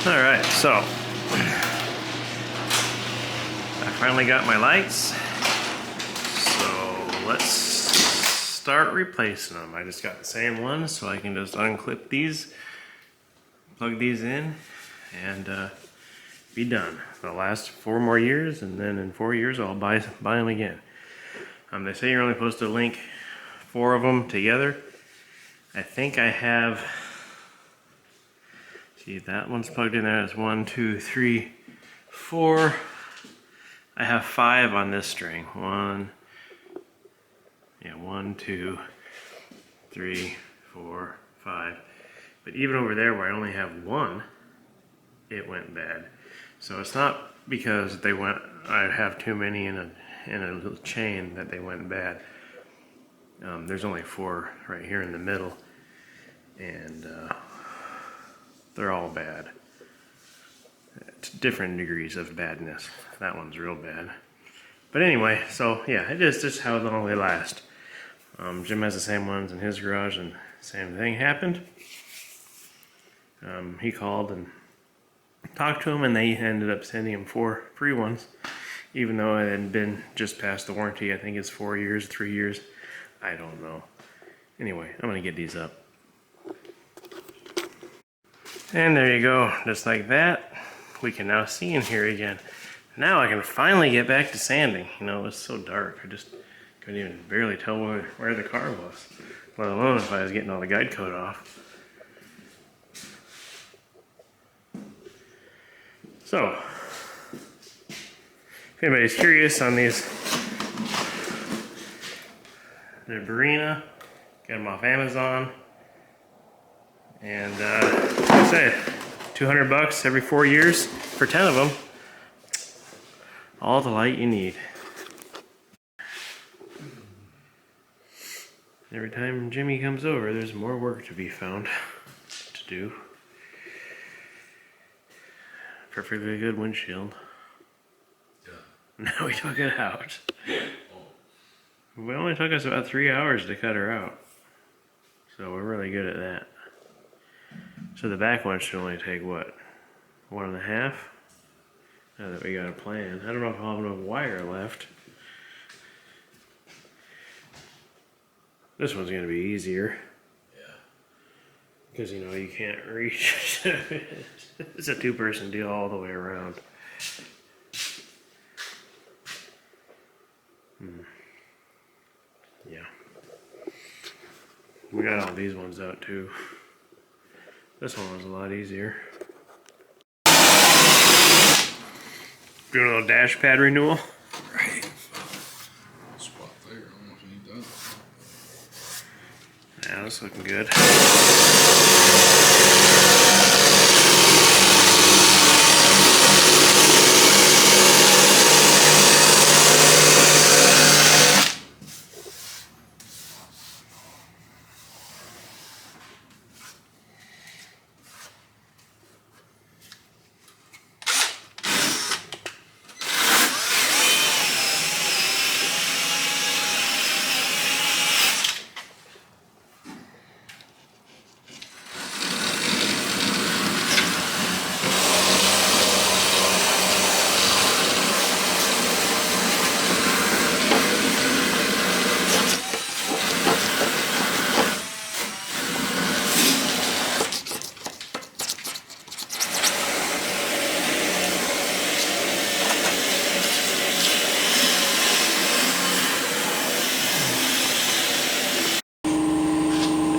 Alright, so I finally got my lights, so let's start replacing them. I just got the same ones, so I can just unclip these, plug these in, and be done. They'll last 4 more years, and then in 4 years I'll buy them again. They say you're only supposed to link 4 of them together. I think I have, see, that one's plugged in there. That's 1, 2, 3, 4. I have 5 on this string. 1, 2, 3, 4, 5. But even over there where I only have 1, it went bad. So it's not because I have too many in a little chain that they went bad. There's only 4 right here in the middle, and they're all bad. It's different degrees of badness. That one's real bad. But anyway, so yeah, it is just how long they last. Jim has the same ones in his garage, and same thing happened. He called and talked to him, and they ended up sending him 4 free ones, even though it had been just past the warranty. I think it's 4 years, 3 years. I don't know. Anyway, I'm gonna get these up. And there you go, just like that. We can now see in here again. Now I can finally get back to sanding. You know, it was so dark, I just couldn't even barely tell where the car was, let alone if I was getting all the guide coat off. So, if anybody's curious on these, they're Barina, got them off Amazon, and like I said, 200 bucks every 4 years for 10 of them. All the light you need. Every time Jimmy comes over, there's more work to be found to do. Perfectly good windshield. Yeah. Now we took it out. It only took us about 3 hours to cut her out. So we're really good at that. So the back one should only take, what, 1.5? Now that we got a plan. I don't know if I'll have enough wire left. This one's gonna be easier. Yeah. Because, you know, you can't reach. It's a 2-person deal all the way around. Yeah. We got all these ones out too. This one was a lot easier. Doing a little dash pad renewal. Right. Spot there, I don't know if you need that. Yeah, that's looking good.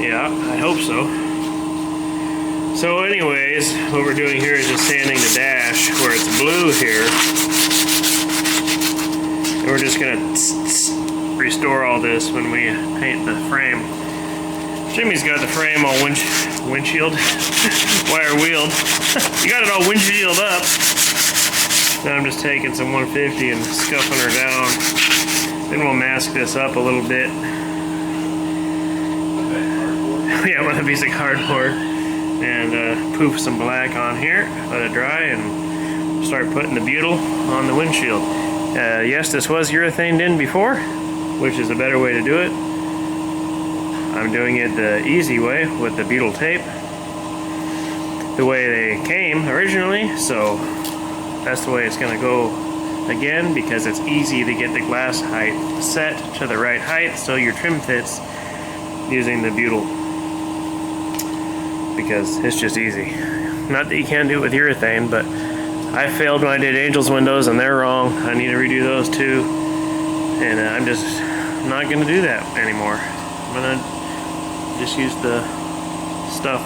Yeah, I hope so. So anyways, what we're doing here is just sanding the dash where it's blue here. And we're just gonna restore all this when we paint the frame. Jimmy's got the frame all windshield, wire wheeled. You got it all windshield up. Now I'm just taking some 150 and scuffing her down. Then we'll mask this up a little bit. Yeah, with a piece of cardboard, and poof some black on here, let it dry, and start putting the butyl on the windshield. Yes, this was urethaned in before, which is a better way to do it. I'm doing it the easy way with the butyl tape. the way they came originally, so that's the way it's gonna go again, because it's easy to get the glass height set to the right height so your trim fits using the butyl, because it's just easy. Not that you can't do it with urethane, but I failed when I did Angel's windows and they're wrong. I need to redo those too, and I'm just not gonna do that anymore. I'm gonna just use the stuff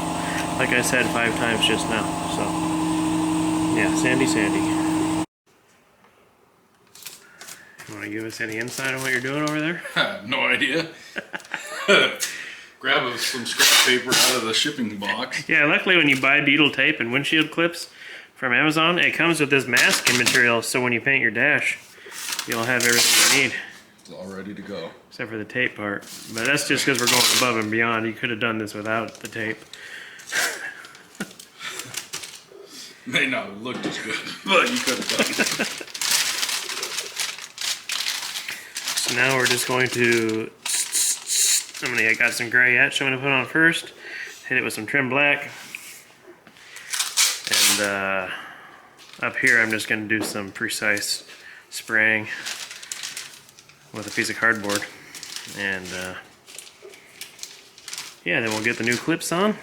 like I said 5 times just now. So yeah, Sandy. You want to give us any insight on what you're doing over there? I have no idea. Grab some scrap paper out of the shipping box. Yeah, luckily when you buy butyl tape and windshield clips from Amazon, it comes with this masking material, so when you paint your dash, you'll have everything you need. It's all ready to go. Except for the tape part. But that's just because we're going above and beyond. You could have done this without the tape. May not have looked as good, but you could have done it. So now we're just going to... I got some gray etch I'm going to put on first. Hit it with some trim black. And up here I'm just going to do some precise spraying with a piece of cardboard. And yeah, then we'll get the new clips on.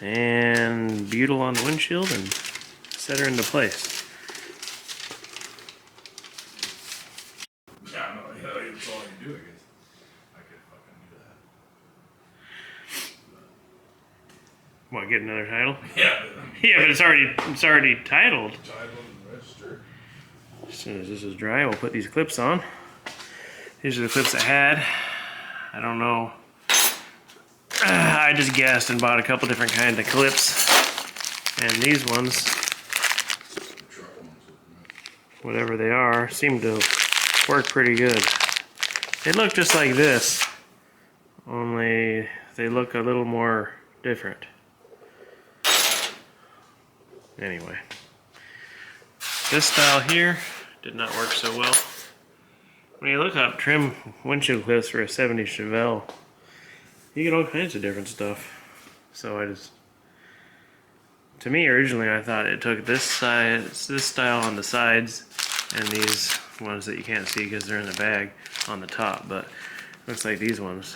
And butyl on the windshield and set her into place. Yeah, no, yeah, that's all I can do, I guess. I could fucking do that. What, get another title? Yeah. Yeah, but it's already titled. Title and register. As soon as this is dry, we'll put these clips on. These are the clips I had. I don't know. I just guessed and bought a couple different kinds of clips. And these ones, whatever they are, seem to work pretty good. They look just like this, only they look a little more different. Anyway, this style here did not work so well. When you look up trim windshield clips for a 70 Chevelle, you get all kinds of different stuff. So to me originally I thought it took this style on the sides and these ones that you can't see because they're in the bag on the top, but looks like these ones.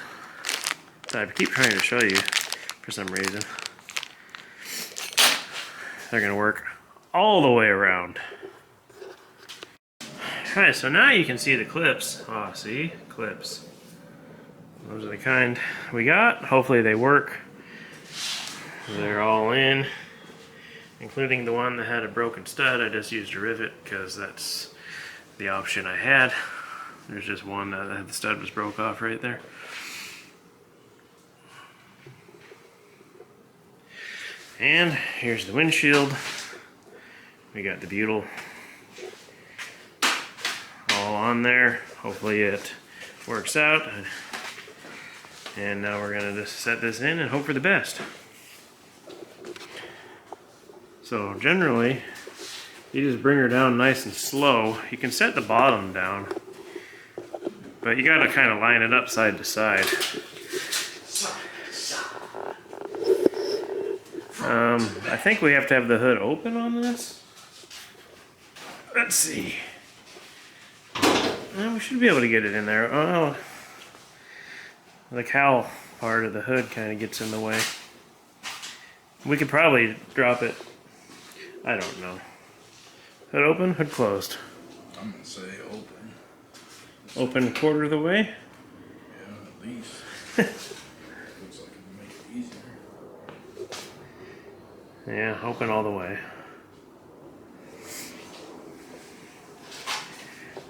So I keep trying to show you for some reason. They're gonna work all the way around. Alright, so now you can see the clips. Oh, see? Clips. Those are the kind we got. Hopefully they work. They're all in, including the one that had a broken stud. I just used a rivet because that's the option I had. There's just one that the stud was broke off right there. And here's the windshield. We got the butyl all on there. Hopefully it works out. And now we're gonna just set this in and hope for the best. So generally, you just bring her down nice and slow. You can set the bottom down, but you gotta kind of line it up side to side. I think we have to have the hood open on this. Let's see. We should be able to get it in there. Oh, the cowl part of the hood kind of gets in the way. We could probably drop it. I don't know. Hood open, hood closed. I'm gonna say open. Open a quarter of the way. Yeah, at least. Looks like it'd make it easier. Yeah, open all the way.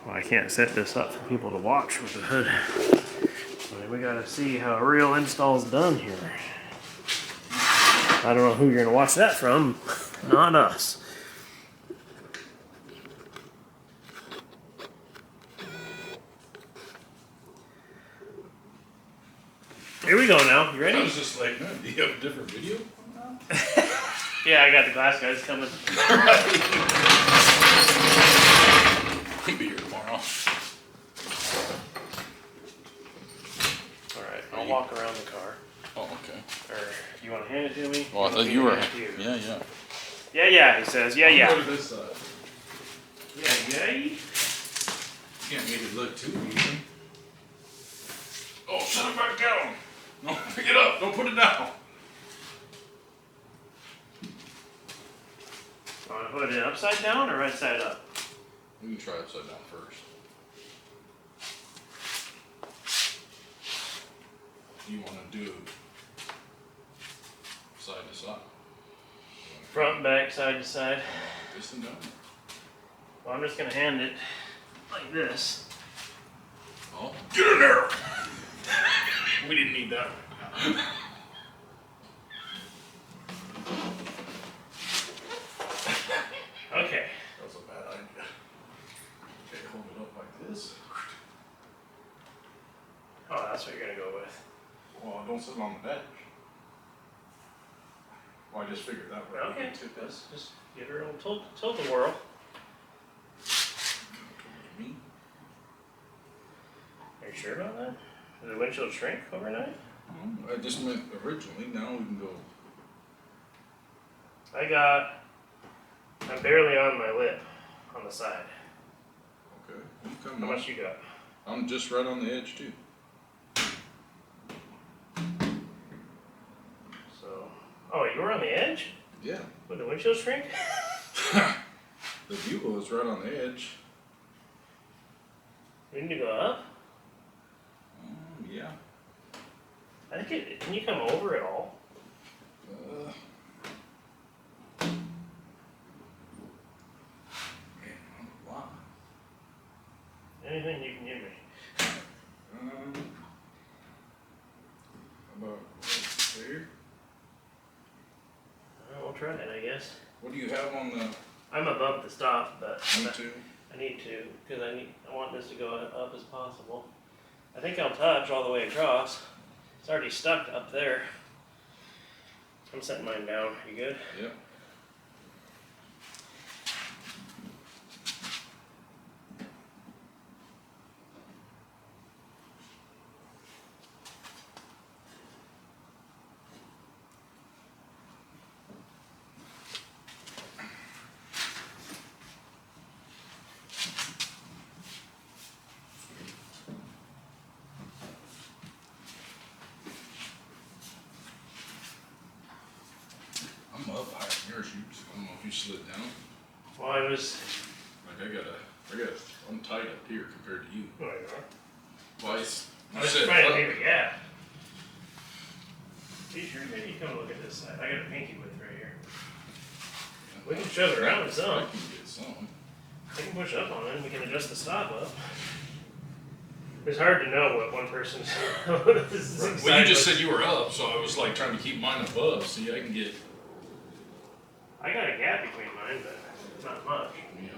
Well, I can't set this up for people to watch with the hood. But we gotta see how a real install's done here. I don't know who you're gonna watch that from. Not us. Here we go now. You ready? I was just like, man, do you have a different video now? Yeah, I got the glass guys coming. He'll be here tomorrow. Alright, I'll walk around the car. Oh, okay. Or You want to hand it to me? Oh, I thought you were. Yeah, yeah. Yeah, yeah, he says. Yeah, Go yeah. to this side. Yeah, yeah. Can't make it look too easy. Oh, set it back down. No, pick it up. Don't put it down. Want to put it upside down or right side up? We can try upside down first. You want to do side to side? Front, back, side to side. This and down. Well, I'm just going to hand it like this. Oh, get in there! We didn't need that. Okay. That was a bad idea. Okay, hold it up like this. Oh, that's what you're going to go with. Well, don't sit on the bench. Well, I just figured that way. Okay, just give her a little tilt the whirl. Me? Are you sure about that? Did the windshield shrink overnight? I just meant originally. Now we can go. I'm barely on my lip on the side. Okay. You come How on. much you got? I'm just right on the edge too. So, oh, you were on the edge? Yeah. Would the windshield shrink? The bugle is right on the edge. We need to go up? Yeah. I think it, can you come over at all? Wow. Anything you can give me. How about right there? We'll try it, I guess. What do you have on the I'm above the stop, but me too? I need to, because I want this to go up as possible. I think I'll touch all the way across. It's already stuck up there. I'm setting mine down. You good? Yep. I'm up higher than yours. I don't know if you slid down. Well, I was. Like I'm tight up here compared to you. Oh, you are. Twice. I was just trying to leave a gap. Are you sure? Maybe you come look at this side. I got a pinky width right here. We can shove it around I some. can get some. I can push up on it and we can adjust the stop up. It's hard to know what one person's. Well, you just said you were up, so I was like trying to keep mine above. See, I can get. I got a gap between mine, but not much. Yeah,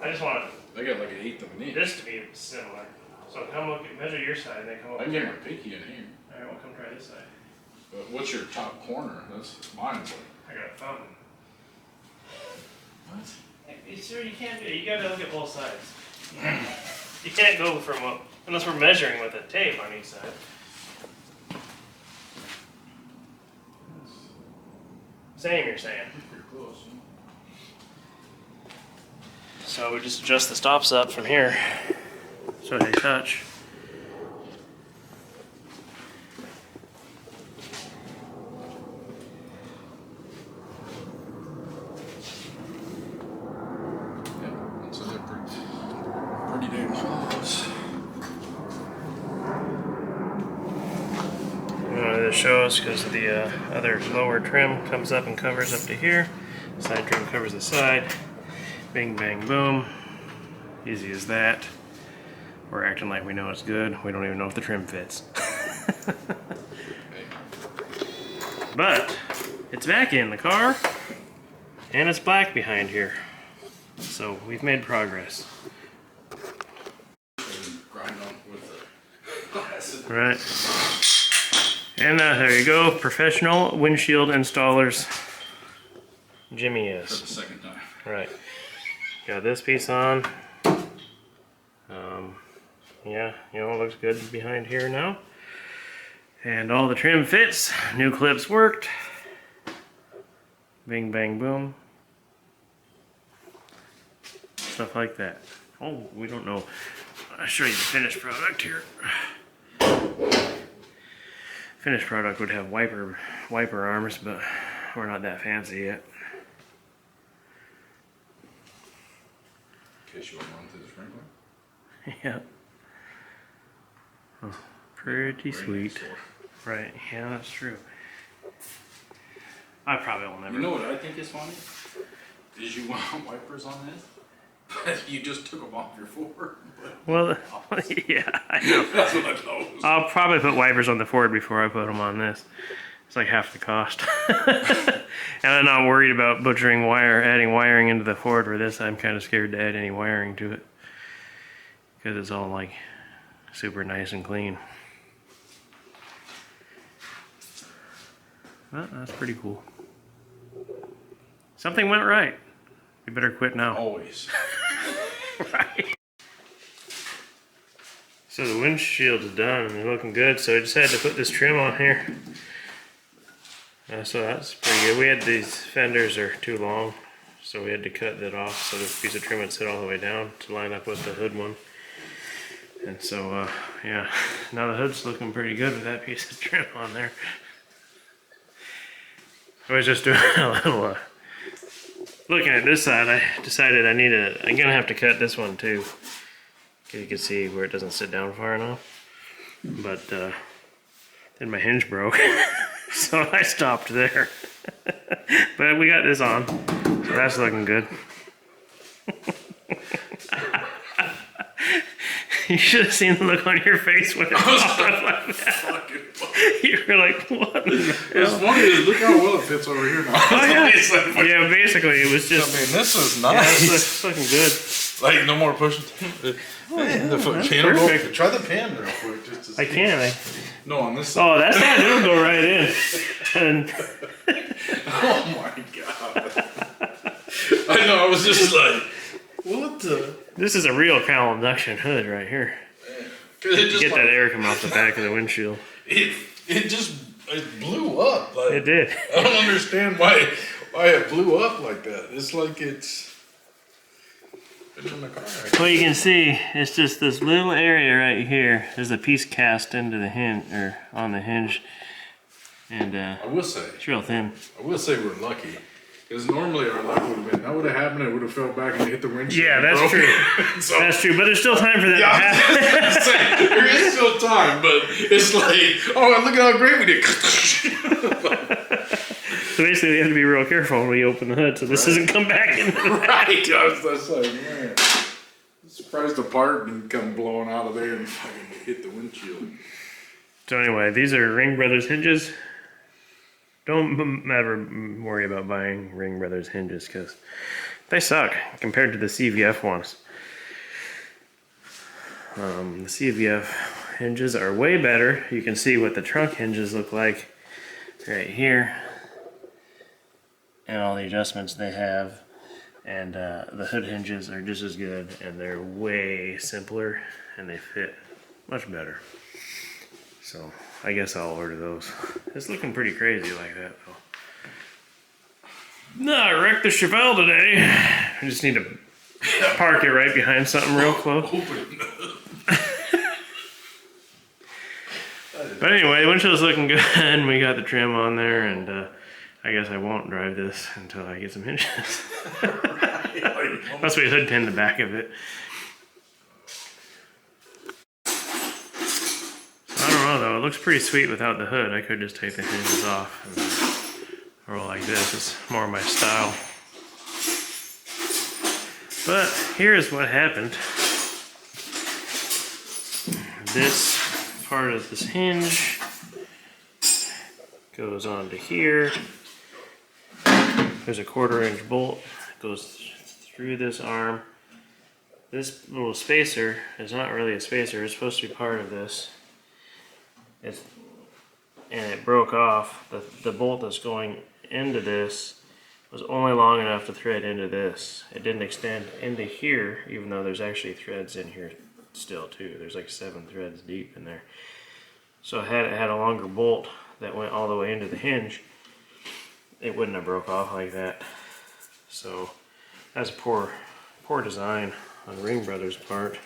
I just want I got like an eighth of an inch. this to be similar. So come look at, measure your side and then come I over can here. get my pinky in here. Alright, well come try this side. But what's your top corner? That's mine's like. I got a thumb. What? Hey, sir, you can't do it. You gotta look at both sides. You can't go from a, unless we're measuring with a tape on each side. Same, you're saying. Pretty close. Huh? So we just adjust the stops up from here so they touch. Yeah, so they're pretty damn close. This shows because the other lower trim comes up and covers up to here. Side trim covers the side. Bing, bang, boom. Easy as that. We're acting like we know it's good. We don't even know if the trim fits. But it's back in the car, and it's black behind here. So we've made progress. Grind on with the acid. Right. And there you go, professional windshield installers. Jimmy For is. the second time. Right. Got this piece on. Yeah, you know, it looks good behind here now. And all the trim fits. New clips worked. Bing, bang, boom. Stuff like that. Oh, we don't know. I'll show you the finished product here. Finished product would have wiper arms, but we're not that fancy yet. In case you want to run through the sprinkler. Yeah. Oh, pretty Right sweet. next door. Right, yeah, that's true. I probably will never. You know what I think is funny? Is you want wipers on this? But you just took them off your Ford. Well, yeah, I know. That's what I thought was. I'll probably put wipers on the Ford before I put them on this. It's like half the cost. And I'm not worried about adding wiring into the Ford for this. I'm kind of scared to add any wiring to it. Because it's all like super nice and clean. Well, that's pretty cool. Something went right. We better quit now. Always. Right. So the windshield is done and they're looking good. So I decided to put this trim on here. So that's pretty good. We had these fenders are too long, so we had to cut that off so this piece of trim would sit all the way down to line up with the hood one. And so, yeah, now the hood's looking pretty good with that piece of trim on there. I was just doing a little, looking at this side, I decided I'm gonna have to cut this one too. You can see where it doesn't sit down far enough. But, then my hinge broke, so I stopped there. But we got this on, so that's looking good. You should have seen the look on your face when it popped up like that. You were like, what the hell? What's funny is look how well it fits over here now. Oh, yeah. Yeah, basically it was just... I mean, this is Yeah, nice. it's looking good. Like, no more pushing. The pin will perfect. go. Try the pin real quick. Just to see. I can. No, on this side. Oh, that's not... It'll go right in. And Oh my god. I know, I was just like, what the? this is a real cowl induction hood right here. Cause it just Get like, that air come off the back of the windshield. it blew up. Like, It did. I don't understand why it blew up like that. It's like it's in the car. Well, you can see it's just this little area right here. There's a piece cast into the hinge, or on the hinge, and I will say it's real thin. we're lucky. Because normally our luck would have been, that would have happened, it would have fell back and hit the windshield. Yeah, that's broke. true. So, That's true, but there's still time for that to yeah, happen. there is still time, but it's like, oh, look at how great we did. So basically, you have to be real careful when we open the hood, so this doesn't come back in. Right, I was like, man, I'm surprised the part didn't come blowing out of there and fucking hit the windshield. So anyway, these are Ring Brothers hinges. Don't ever worry about buying Ring Brothers hinges because they suck compared to the CVF ones. The CVF hinges are way better. You can see what the trunk hinges look like right here, and all the adjustments they have. And the hood hinges are just as good, and they're way simpler, and they fit much better. So I guess I'll order those. It's looking pretty crazy like that though. No, I wrecked the Chevelle today. I just need to park it right behind something real close. But anyway, the windshield's looking good, and we got the trim on there, and I guess I won't drive this until I get some hinges. Unless we hood pin the back of it. I don't know though, it looks pretty sweet without the hood. I could just take the hinges off and roll like this. It's more my style. But here's what happened. This part of this hinge goes onto here. There's a 1/4 inch bolt that goes through this arm. This little spacer is not really a spacer, it's supposed to be part of this. And it broke off. The bolt that's going into this was only long enough to thread into this. It didn't extend into here, even though there's actually threads in here still too. There's like 7 threads deep in there. So it had a longer bolt that went all the way into the hinge. it wouldn't have broke off like that. So that's a poor design on Ring Brothers' part.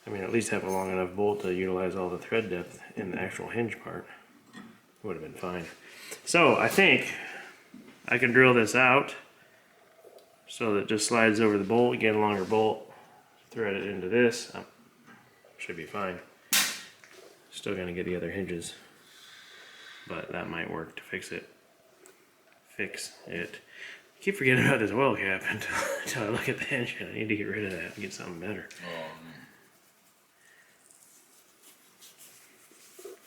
I mean, at least have a long enough bolt to utilize all the thread depth in the actual hinge part. Would have been fine. So I think I can drill this out so that it just slides over the bolt, get a longer bolt, thread it into this. Should be fine. Still gonna get the other hinges, but that might work to fix it. I keep forgetting about this oil cap until I look at the hinge, and I need to get rid of that and get something better. Oh, man.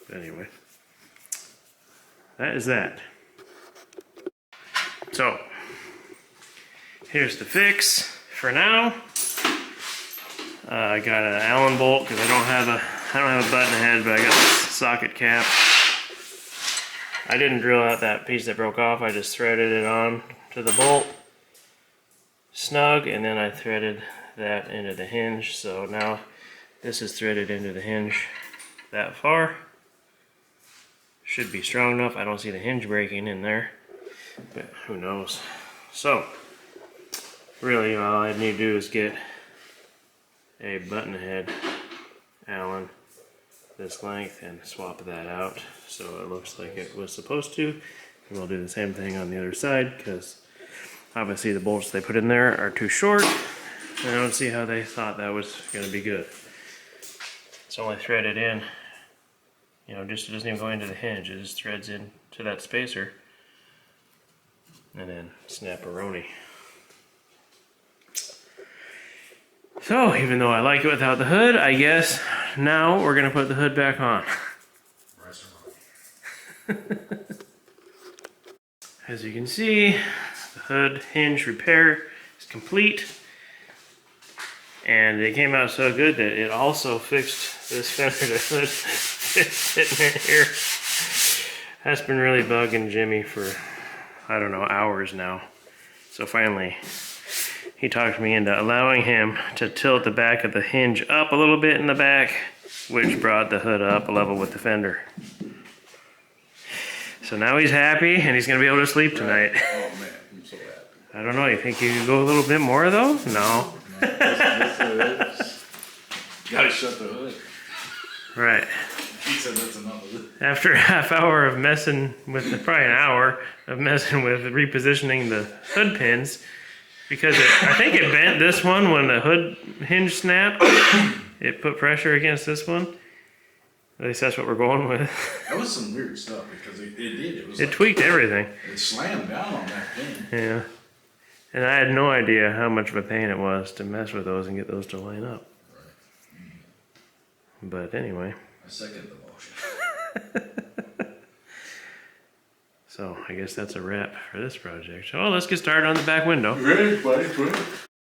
But anyway, that is that. So here's the fix for now. I got an Allen bolt because I don't have a button head, but I got the socket cap. I didn't drill out that piece that broke off. I just threaded it on to the bolt, snug, and then I threaded that into the hinge. So now this is threaded into the hinge that far. Should be strong enough. I don't see the hinge breaking in there, but who knows. So really all I need to do is get a button head Allen this length and swap that out so it looks like it was supposed to. And we'll do the same thing on the other side because obviously the bolts they put in there are too short. I don't see how they thought that was going to be good. It's only threaded in, you know, just it doesn't even go into the hinge. It just threads in to that spacer and then snap-a-roni. So, even though I like it without the hood, I guess now we're going to put the hood back on. As you can see, the hood hinge repair is complete. And it came out so good that it also fixed this fender to hood sitting in here. That's been really bugging Jimmy for, I don't know, hours now. So finally, he talked me into allowing him to tilt the back of the hinge up a little bit in the back, which brought the hood up level with the fender. So now he's happy and he's gonna be able to sleep tonight. Oh man, I'm so happy. I don't know, you think you could go a little bit more though? No. Gotta shut the hood. Right. He said that's enough. After a half hour of messing with, probably an hour of messing with repositioning the hood pins, because I think it bent this one when the hood hinge snapped. It put pressure against this one. At least that's what we're going with. That was some weird stuff because it did. It was It like, tweaked everything. it slammed down on that thing. Yeah. And I had no idea how much of a pain it was to mess with those and get those to line up. Right. But anyway. I second the motion. So I guess that's a wrap for this project. Oh, let's get started on the back window. Ready, buddy?